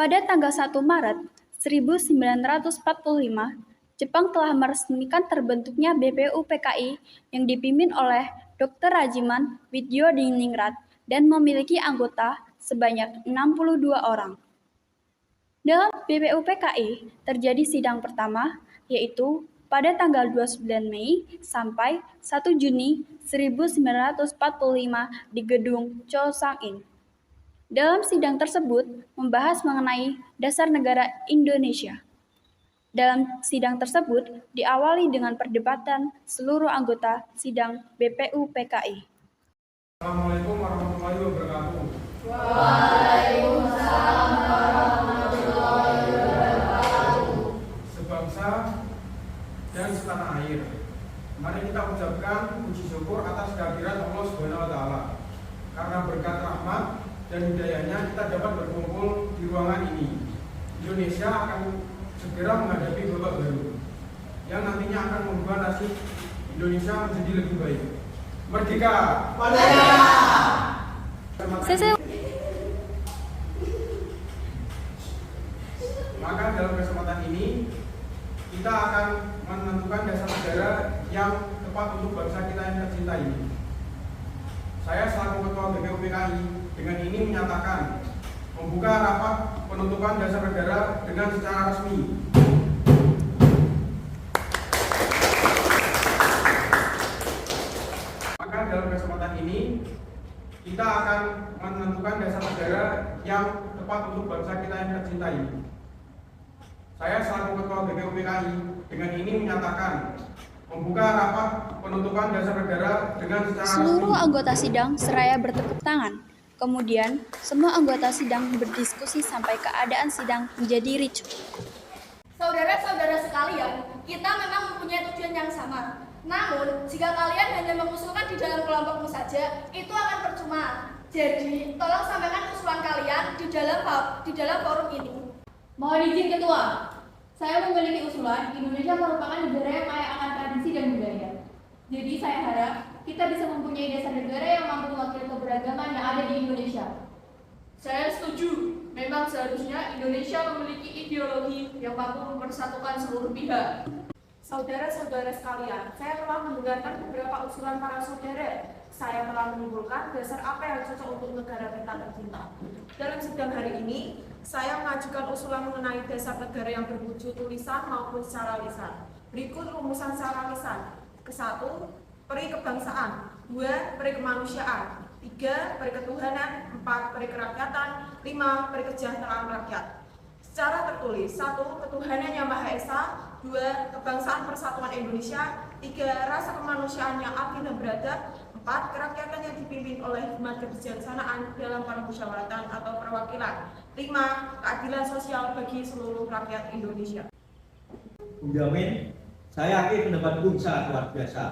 Pada tanggal 1 Maret 1945, Jepang telah meresmikan terbentuknya BPUPKI yang dipimpin oleh Dr. Rajiman Widyodiningrat dan memiliki anggota sebanyak 62 orang. Dalam BPUPKI terjadi sidang pertama, yaitu pada tanggal 29 Mei sampai 1 Juni 1945 di Gedung Cho Sang-in. Dalam sidang tersebut membahas mengenai dasar negara Indonesia. Dalam sidang tersebut diawali dengan perdebatan seluruh anggota sidang BPUPKI. Assalamualaikum warahmatullahi wabarakatuh. Waalaikumsalam warahmatullahi wabarakatuh. Sebangsa dan setanah air, mari kita ucapkan puji syukur atas kehadiran Allah Subhanahu wa Ta'ala. Karena berkat rahmat dan hidayahnya kita dapat berkumpul di ruangan ini. Indonesia akan segera menghadapi babak baru yang nantinya akan membuat nasib Indonesia menjadi lebih baik. Merdeka! Merdeka! Maka dalam kesempatan ini kita akan menentukan dasar negara yang tepat untuk bangsa kita yang tercinta ini. Saya selaku Ketua BPUPKI dengan ini menyatakan membuka rapat penentuan dasar negara dengan secara resmi. Maka dalam kesempatan ini kita akan menentukan dasar negara yang tepat untuk bangsa kita yang tercinta ini. Saya selaku Ketua BPUPKI dengan ini menyatakan membuka rapat penentuan dasar negara dengan secara resmi. Seluruh anggota sidang seraya bertepuk tangan. Kemudian, semua anggota sidang berdiskusi sampai keadaan sidang menjadi ricuh. Saudara-saudara sekalian, kita memang mempunyai tujuan yang sama. Namun, jika kalian hanya mengusulkan di dalam kelompokmu saja, itu akan percuma. Jadi, tolong sampaikan usulan kalian di dalam forum ini. Mohon izin Ketua, saya memiliki usulan. Indonesia merupakan negara yang kaya akan tradisi dan budaya. Jadi saya harap kita bisa mempunyai dasar negara yang mampu mewakili keberagaman yang ada di Indonesia. Saya setuju. Memang seharusnya Indonesia memiliki ideologi yang mampu mempersatukan seluruh pihak. Saudara-saudara sekalian, saya telah mendengarkan beberapa usulan para saudara. Saya telah menyimpulkan dasar apa yang cocok untuk negara kita tercinta. Dalam sidang hari ini, saya mengajukan usulan mengenai dasar negara yang berwujud tulisan maupun secara lisan. Berikut rumusan secara lisan. Ke-1, peri kebangsaan. 2, peri kemanusiaan. 3, peri ketuhanan. 4, peri kerakyatan. 5, peri kesejahteraan rakyat. Secara tertulis, 1, ketuhanan yang Maha Esa. 2, kebangsaan persatuan Indonesia. 3, rasa kemanusiaan yang adil dan beradab. 4, kerakyatan yang dipimpin oleh hikmat kebijaksanaan dalam permusyawaratan atau perwakilan. 5, keadilan sosial bagi seluruh rakyat Indonesia. Bung Jamin, saya yakin pendapat Bung sangat luar biasa.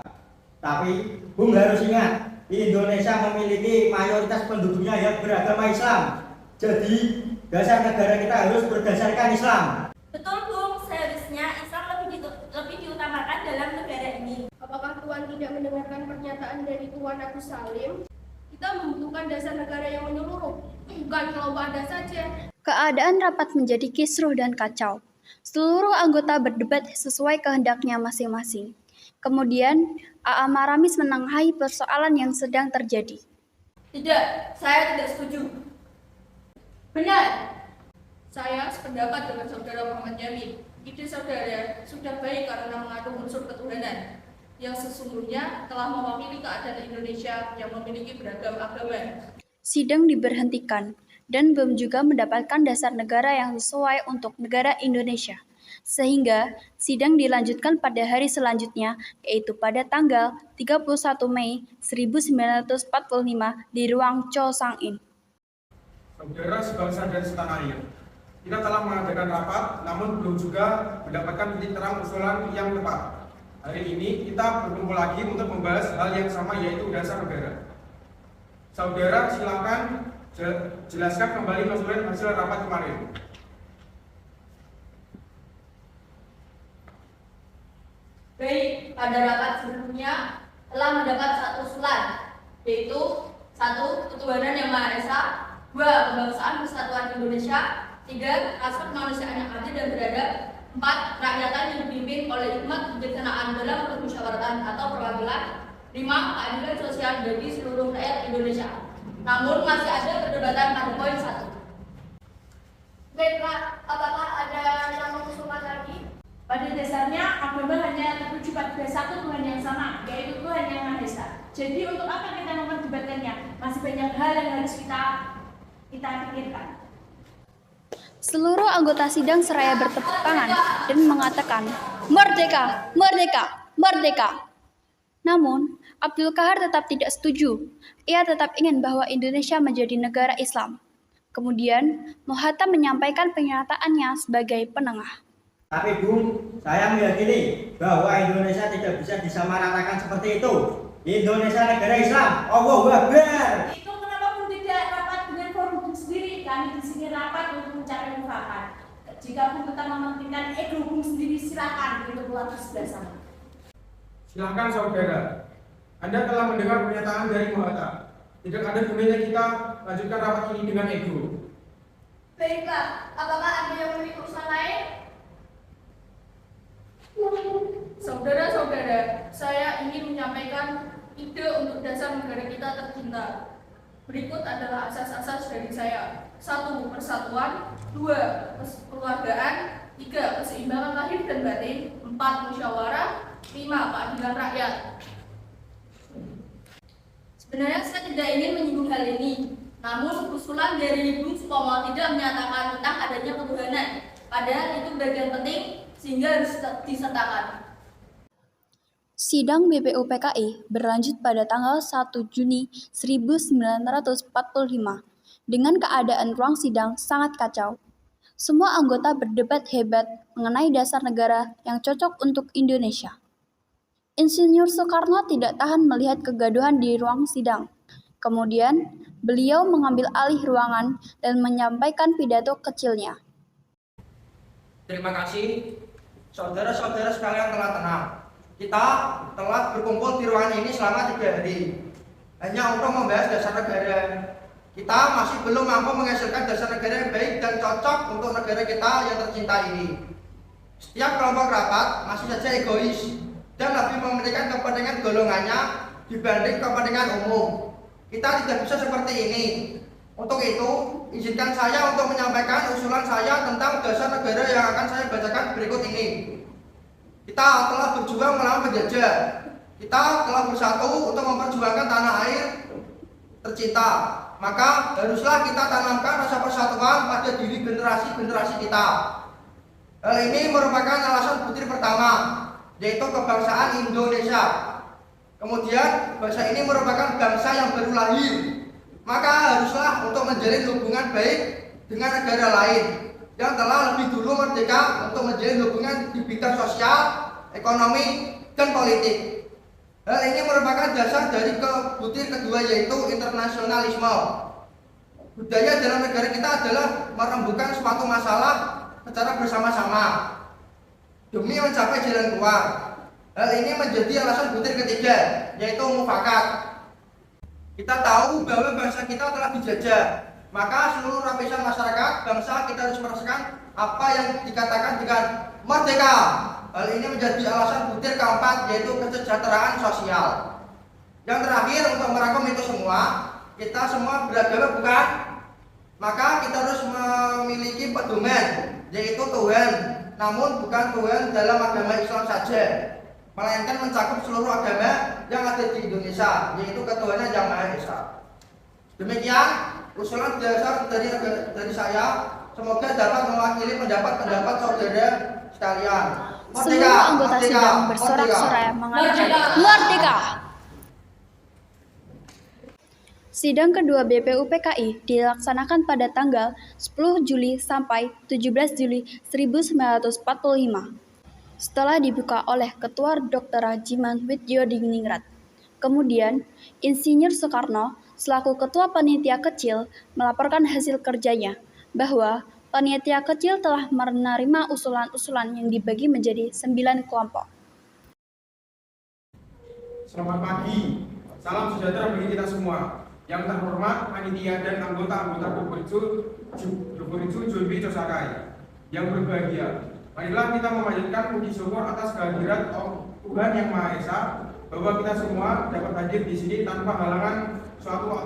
Tapi Bung harus ingat, Indonesia memiliki mayoritas penduduknya yang beragama Islam. Jadi dasar negara kita harus berdasarkan Islam. Betul Bung, seharusnya Islam lebih diutamakan dalam negara ini. Apakah Tuan tidak mendengarkan pernyataan dari Tuan Agus Salim? Kita membutuhkan dasar negara yang menyeluruh, bukan kelompok Anda saja. Keadaan rapat menjadi kisruh dan kacau. Seluruh anggota berdebat sesuai kehendaknya masing-masing. Kemudian, A.A. Maramis menengahi persoalan yang sedang terjadi. Tidak, saya tidak setuju. Benar. Saya sependapat dengan saudara Muhammad Jamin. Ide saudara sudah baik karena mengandung unsur ketuhanan yang sesungguhnya telah mewakili keadaan Indonesia yang memiliki beragam agama. Sidang diberhentikan dan belum juga mendapatkan dasar negara yang sesuai untuk negara Indonesia. Sehingga sidang dilanjutkan pada hari selanjutnya, yaitu pada tanggal 31 Mei 1945 di ruang Cho Sang-in. Saudara sebangsa dan setanah air, kita telah mengadakan rapat, namun belum juga mendapatkan titik terang usulan yang tepat. Hari ini kita berkumpul lagi untuk membahas hal yang sama, yaitu dasar negara. Saudara silakan jelaskan kembali hasil rapat kemarin. Baik, pada rapat sebelumnya telah mendapat satu usulan, yaitu 1, ketuhanan yang Maha Esa. 2, kebangsaan persatuan Indonesia. 3. Asas kemanusiaan yang adil dan beradab. 4. Kerakyatan yang dipimpin oleh hikmat kebijaksanaan dalam permusyawaratan atau perwakilan. 5. Keadilan sosial bagi seluruh rakyat Indonesia. Namun masih ada perdebatan pada poin 1. Baiklah, apakah ada yang mengusulkan lagi? Pada dasarnya agama hanya tertuju pada satu Tuhan yang sama, yaitu Tuhan yang Maha Esa. Jadi untuk apa kita memperdebatkannya? Masih banyak hal yang harus kita pikirkan. Seluruh anggota sidang seraya bertepuk tangan dan mengatakan, "Merdeka! Merdeka! Merdeka!" Namun, Abdul Qahar tetap tidak setuju. Ia tetap ingin bahwa Indonesia menjadi negara Islam. Kemudian, Muhatam menyampaikan pernyataannya sebagai penengah. Tapi Bung, saya meyakini bahwa Indonesia tidak bisa disamaratakan seperti itu. Indonesia negara Islam. Allahu Akbar. Itu kenapa pun tidak rapat dengan forum sendiri? Kami di sini rapat untuk mencari mufakat. Jika pun tetap mementingkan ego Bung sendiri, silakan untuk keluar sebelah sana. Silakan saudara. Anda telah mendengar pernyataan dari Muhatam. Tidak ada gunanya kita lanjutkan rapat ini dengan ego. Baiklah, apakah ada yang memiliki usulan lain? Saudara-saudara, saya ingin menyampaikan ide untuk dasar negara kita tercinta. Berikut adalah asas-asas dari saya. 1. Persatuan. 2. Kekeluargaan. 3. Keseimbangan lahir dan batin. 4. Musyawarah. 5. Keadilan rakyat. Sebenarnya saya tidak ingin menyinggung hal ini. Namun usulan dari Bung Supomo tidak menyatakan tentang adanya ketuhanan. Padahal itu bagian penting sehingga harus disertakan. Sidang BPUPKI berlanjut pada tanggal 1 Juni 1945 dengan keadaan ruang sidang sangat kacau. Semua anggota berdebat hebat mengenai dasar negara yang cocok untuk Indonesia. Insinyur Soekarno tidak tahan melihat kegaduhan di ruang sidang. Kemudian, beliau mengambil alih ruangan dan menyampaikan pidato kecilnya. Terima kasih, saudara-saudara sekalian telah tenang. Kita telah berkumpul di ruangan ini selama 3 hari. Hanya untuk membahas dasar negara. Kita masih belum mampu menghasilkan dasar negara yang baik dan cocok untuk negara kita yang tercinta ini. Setiap kelompok rapat masih saja egois dan lebih mementingkan kepentingan golongannya dibanding kepentingan umum. Kita tidak bisa seperti ini. Untuk itu, izinkan saya untuk menyampaikan usulan saya tentang dasar negara yang akan saya bacakan berikut ini. Kita telah berjuang melawan penjajah. Kita telah bersatu untuk memperjuangkan tanah air tercinta. Maka haruslah kita tanamkan rasa persatuan pada diri generasi-generasi kita. Hal ini merupakan alasan butir pertama, yaitu kebangsaan Indonesia. Kemudian, bangsa ini merupakan bangsa yang baru lahir. Maka haruslah untuk menjalin hubungan baik dengan negara lain yang telah lebih dulu merdeka untuk menjalin hubungan di bidang sosial, ekonomi, dan politik. Hal ini merupakan dasar dari butir kedua, yaitu internasionalisme. Budaya dalam negara kita adalah merembukan suatu masalah secara bersama-sama demi mencapai jalan keluar. Hal ini menjadi alasan butir ketiga, yaitu mufakat. Kita tahu bahwa bangsa kita telah dijajah, maka seluruh lapisan masyarakat bangsa kita harus merasakan apa yang dikatakan dengan merdeka. Hal ini menjadi alasan butir keempat, yaitu kesejahteraan sosial. Yang terakhir, untuk merangkum itu semua, kita semua beragama bukan? Maka kita harus memiliki pedoman, yaitu Tuhan. Namun bukan Tuhan dalam agama Islam saja, melainkan mencakup seluruh agama yang ada di Indonesia, yaitu ketuhanan yang Maha Esa. Demikian usulan dasar dari saya. Semoga dapat mewakili pendapat-pendapat saudara sekalian. Seluruh anggota sidang bersorak-sorai mengatakan merdeka. Sidang kedua BPUPKI dilaksanakan pada tanggal 10 Juli sampai 17 Juli 1945. Setelah dibuka oleh Ketua Dr. Rajiman Widyodiningrat. Kemudian, Insinyur Soekarno selaku Ketua Panitia Kecil melaporkan hasil kerjanya bahwa panitia kecil telah menerima usulan-usulan yang dibagi menjadi 9 kelompok. Selamat pagi, salam sejahtera bagi kita semua. Yang terhormat panitia dan anggota-anggota Doburitsu Julbi Cosakai yang berbahagia, marilah kita memanjatkan puji syukur atas kehadiran Tuhan Yang Maha Esa bahwa kita semua dapat hadir di sini tanpa halangan suatu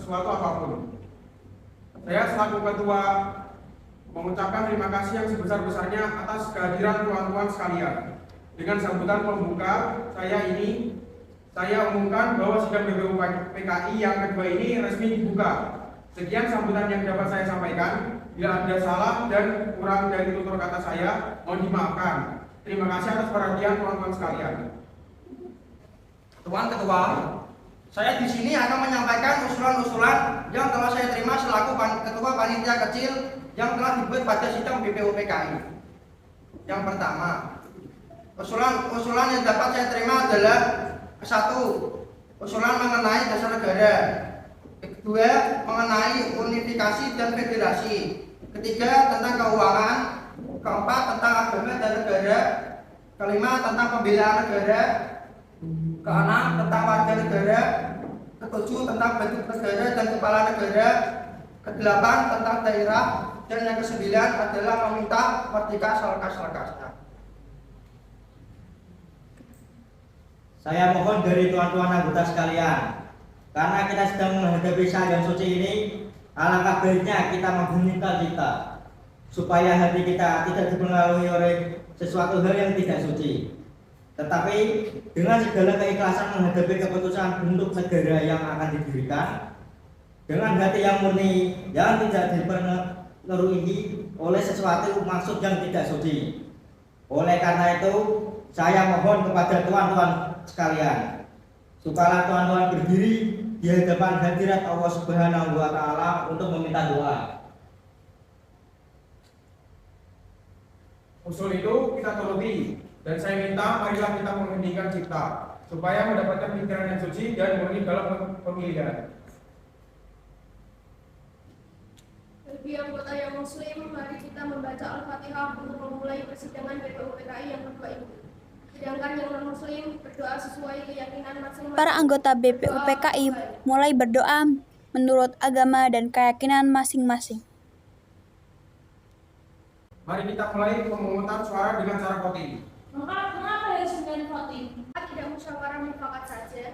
apapun. Saya selaku ketua mengucapkan terima kasih yang sebesar-besarnya atas kehadiran tuan-tuan sekalian. Dengan sambutan pembuka saya umumkan bahwa sidang BPU PKI yang kedua ini resmi dibuka. Sekian sambutan yang dapat saya sampaikan. Bila ada salah dan kurang dari tutur kata saya, mohon dimaafkan. Terima kasih atas perhatian teman-teman sekalian. Tuan Ketua, saya di sini akan menyampaikan usulan-usulan yang telah saya terima selaku Ketua Panitia Kecil yang telah dibuat pada sidang BPU PKI. Yang pertama, usulan yang dapat saya terima adalah satu, usulan mengenai dasar negara. Kedua, mengenai unifikasi dan federasi. Ketiga, tentang keuangan. Keempat, tentang agama dan negara. Kelima, tentang pembelaan negara. Keenam, tentang warga negara. Ketujuh, tentang bentuk negara dan kepala negara. Kedelapan, tentang daerah. Dan yang kesembilan adalah meminta merdeka selekas-lekasnya. Saya mohon dari tuan-tuan anggota sekalian, karena kita sedang menghadapi saat yang suci ini, alangkah baiknya kita mengheningkan cipta, supaya hati kita tidak dipengaruhi oleh sesuatu hal yang tidak suci. Tetapi dengan segala keikhlasan menghadapi keputusan bentuk negara yang akan didirikan, dengan hati yang murni yang tidak dipengaruhi oleh sesuatu maksud yang tidak suci. Oleh karena itu, saya mohon kepada tuan-tuan sekalian, supaya tuan-tuan berdiri di hadapan hadirat Allah Subhanahu wa Ta'ala untuk meminta doa. Usul itu kita turuti, dan saya minta marilah kita mengheningkan cipta supaya mendapatkan pikiran yang suci dan murni dalam pemilihan. Bagi anggota yang muslim, mari kita membaca Al-Fatihah untuk memulai persidangan BPU PKI yang kedua ini. Sedangkan yang non-muslim berdoa sesuai keyakinan masing-masing. Para anggota BPU PKI mulai berdoa menurut agama dan keyakinan masing-masing. Mari kita mulai pemungutan suara dengan cara voting. Kenapa harus dengan voting? Tidak musyawarah mufakat saja.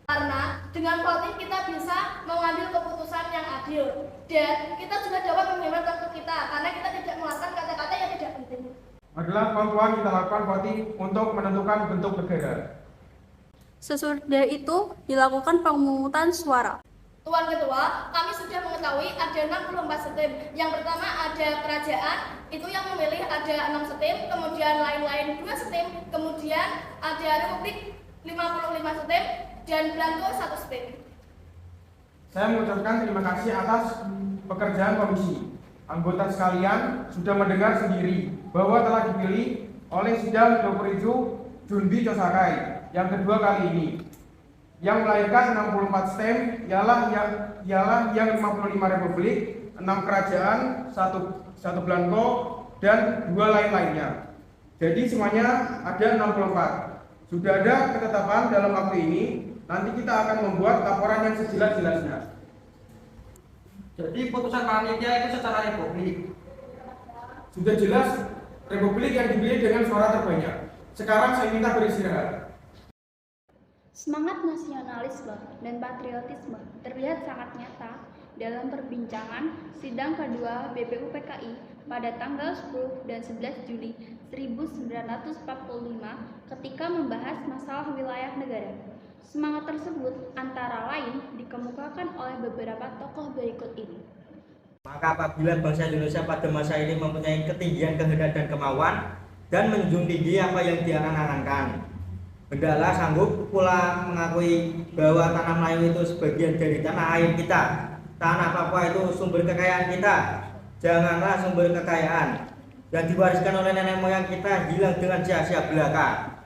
Karena dengan voting kita bisa mengambil keputusan yang adil dan kita juga dapat menghemat waktu kita karena kita tidak mengatakan kata-kata yang tidak penting. Marilah tuan-tuan kita lakukan voting untuk menentukan bentuk negara. Sesudah itu dilakukan pemungutan suara. Tuan Ketua, kami sudah mengetahui ada 64 setim. Yang pertama ada kerajaan, itu yang memilih ada 6 setim, kemudian lain-lain 2 setim, kemudian ada republik 55 setim, dan Belanda 1 setim. Saya mengucapkan terima kasih atas pekerjaan komisi. Anggota sekalian sudah mendengar sendiri bahwa telah dipilih oleh sidang Doburitsu Julbi Cosakai yang kedua kali ini. Yang melahirkan 64 stem ialah yang 55 republik, 6 kerajaan, 1 Belanda, dan 2 lain-lainnya. Jadi semuanya ada 64. Sudah ada ketetapan dalam waktu ini, nanti kita akan membuat laporan yang sejelas-jelasnya. Jadi putusan panitia itu secara republik. Sudah jelas republik yang dipilih dengan suara terbanyak. Sekarang saya minta beristirahat. Semangat nasionalisme dan patriotisme terlihat sangat nyata dalam perbincangan sidang kedua BPU PKI pada tanggal 10 dan 11 Juli 1945 ketika membahas masalah wilayah negara. Semangat tersebut antara lain dikemukakan oleh beberapa tokoh berikut ini. Maka apabila bangsa Indonesia pada masa ini mempunyai ketinggian kehendak dan kemauan dan menjunjung tinggi apa yang dia angan-angankan, hendaklah sanggup pula mengakui bahwa tanah Melayu itu sebagian dari tanah air kita. Tanah Papua itu sumber kekayaan kita. Janganlah sumber kekayaan yang diwariskan oleh nenek moyang kita hilang dengan sia-sia belaka.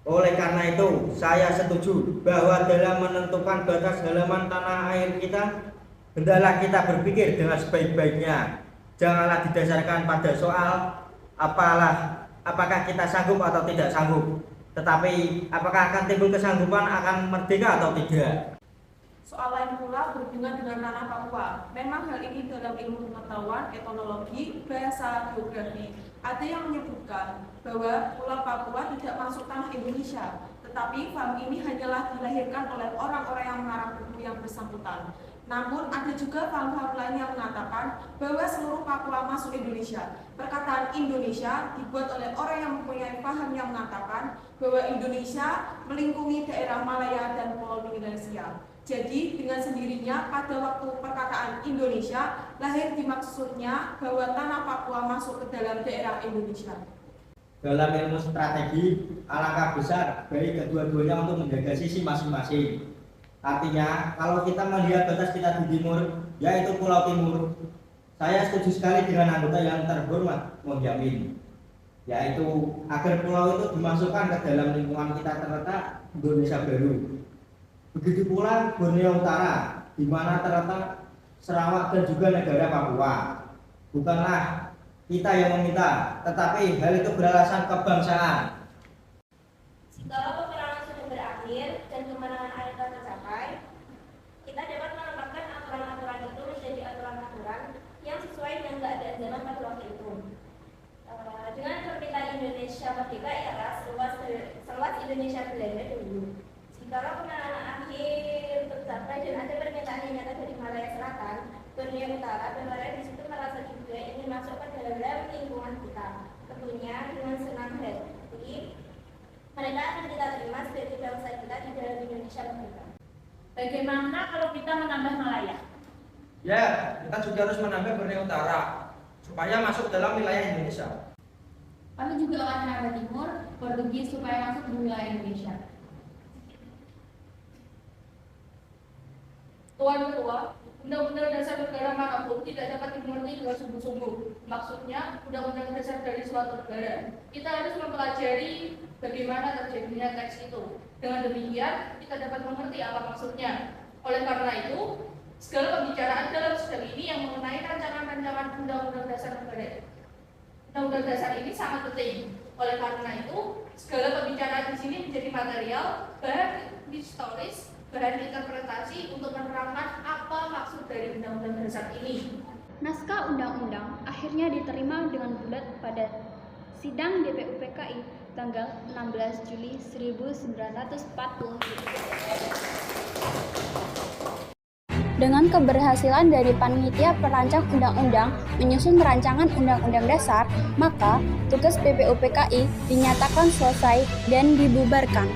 Oleh karena itu, saya setuju bahwa dalam menentukan batas halaman tanah air kita, hendaklah kita berpikir dengan sebaik-baiknya. Janganlah didasarkan pada soal apakah kita sanggup atau tidak sanggup, tetapi apakah akan timbul kesanggupan akan merdeka atau tidak. Soal lain pula berhubungan dengan tanah Papua. Memang hal ini dalam ilmu pengetahuan, etnologi, bahasa, geografi. Ada yang menyebutkan bahwa Pulau Papua tidak masuk tanah Indonesia, tetapi paham ini hanyalah dilahirkan oleh orang-orang yang mengarang buku yang bersangkutan. Namun ada juga paham-paham lain yang mengatakan bahwa seluruh Papua masuk Indonesia. Perkataan Indonesia dibuat oleh orang yang mempunyai paham yang mengatakan bahwa Indonesia melingkungi daerah Malaya dan Polinesia. Jadi dengan sendirinya pada waktu perkataan Indonesia lahir dimaksudnya bahwa tanah Papua masuk ke dalam daerah Indonesia. Dalam ilmu strategi, alangkah besar bagi kedua-duanya untuk menjaga sisi masing-masing. Artinya, kalau kita melihat batas kita di timur, yaitu Pulau Timur, saya setuju sekali dengan anggota yang terhormat Mohyamin, yaitu agar pulau itu dimasukkan ke dalam lingkungan kita terletak Indonesia baru. Begitu pula Borneo Utara, di mana terletak Sarawak dan juga negara Papua. Bukanlah kita yang meminta, tetapi hal itu beralasan kebangsaan. Jikalau peperangan sudah berakhir dan kemenangan akhir tercapai, kita dapat menempatkan aturan-aturan itu menjadi aturan-aturan yang sesuai dengan keadaan zaman pada waktu itu. Dengan terbitnya Indonesia merdeka era seluas Indonesia Belanda dulu. Jikalau kemenangan akhir tercapai dan ada permintaan yang nyata dari Malaya Selatan, Borneo Utara dan Malaya di situ merasa juga ingin masuk ke dalam lingkungan kita. Tentunya dengan senang hati mereka akan kita terima sebagai bangsa kita di dalam Indonesia merdeka. Bagaimana kalau kita menambah Malaya? Ya, kita juga harus menambah Borneo Utara supaya masuk dalam wilayah Indonesia. Kami juga akan menambah Timur, Portugis supaya masuk ke wilayah Indonesia. Tuan Ketua, Undang-Undang Dasar Negara manapun tidak dapat dimengerti dengan sungguh-sungguh. Maksudnya, Undang-Undang Dasar dari suatu negara. Kita harus mempelajari bagaimana terjadinya teks itu. Dengan demikian, kita dapat mengerti apa maksudnya. Oleh karena itu, segala pembicaraan dalam sidang ini yang mengenai rancangan-rancangan Undang-Undang Dasar negara. Undang-Undang Dasar ini sangat penting. Oleh karena itu, segala pembicaraan di sini menjadi material, bahan historis, bahan interpretasi untuk menerangkan apa maksud dari Undang-Undang Dasar ini. Naskah undang-undang akhirnya diterima dengan bulat pada sidang DPU PKI tanggal 16 Juli 1940. Dengan keberhasilan dari panitia perancang undang-undang menyusun rancangan undang-undang dasar, maka tugas DPU PKI dinyatakan selesai dan dibubarkan.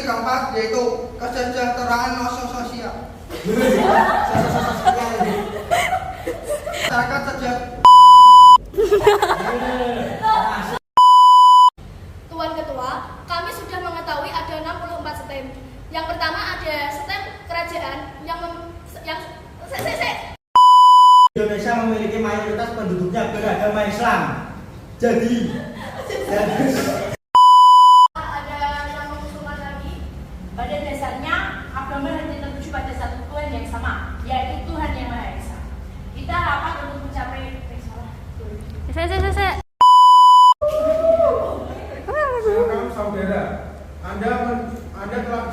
Keempat yaitu kesejahteraan sosial. Masyarakat Tuan Ketua, kami sudah mengetahui ada 64 stem. Yang pertama ada stem kerajaan Indonesia memiliki mayoritas penduduknya beragama Islam. Jadi Pada dasarnya, agama hanya tertuju pada satu Tuhan yang sama, yaitu Tuhan Yang Maha Esa. Kita rapat untuk mencapai Silakan saudara, Anda telah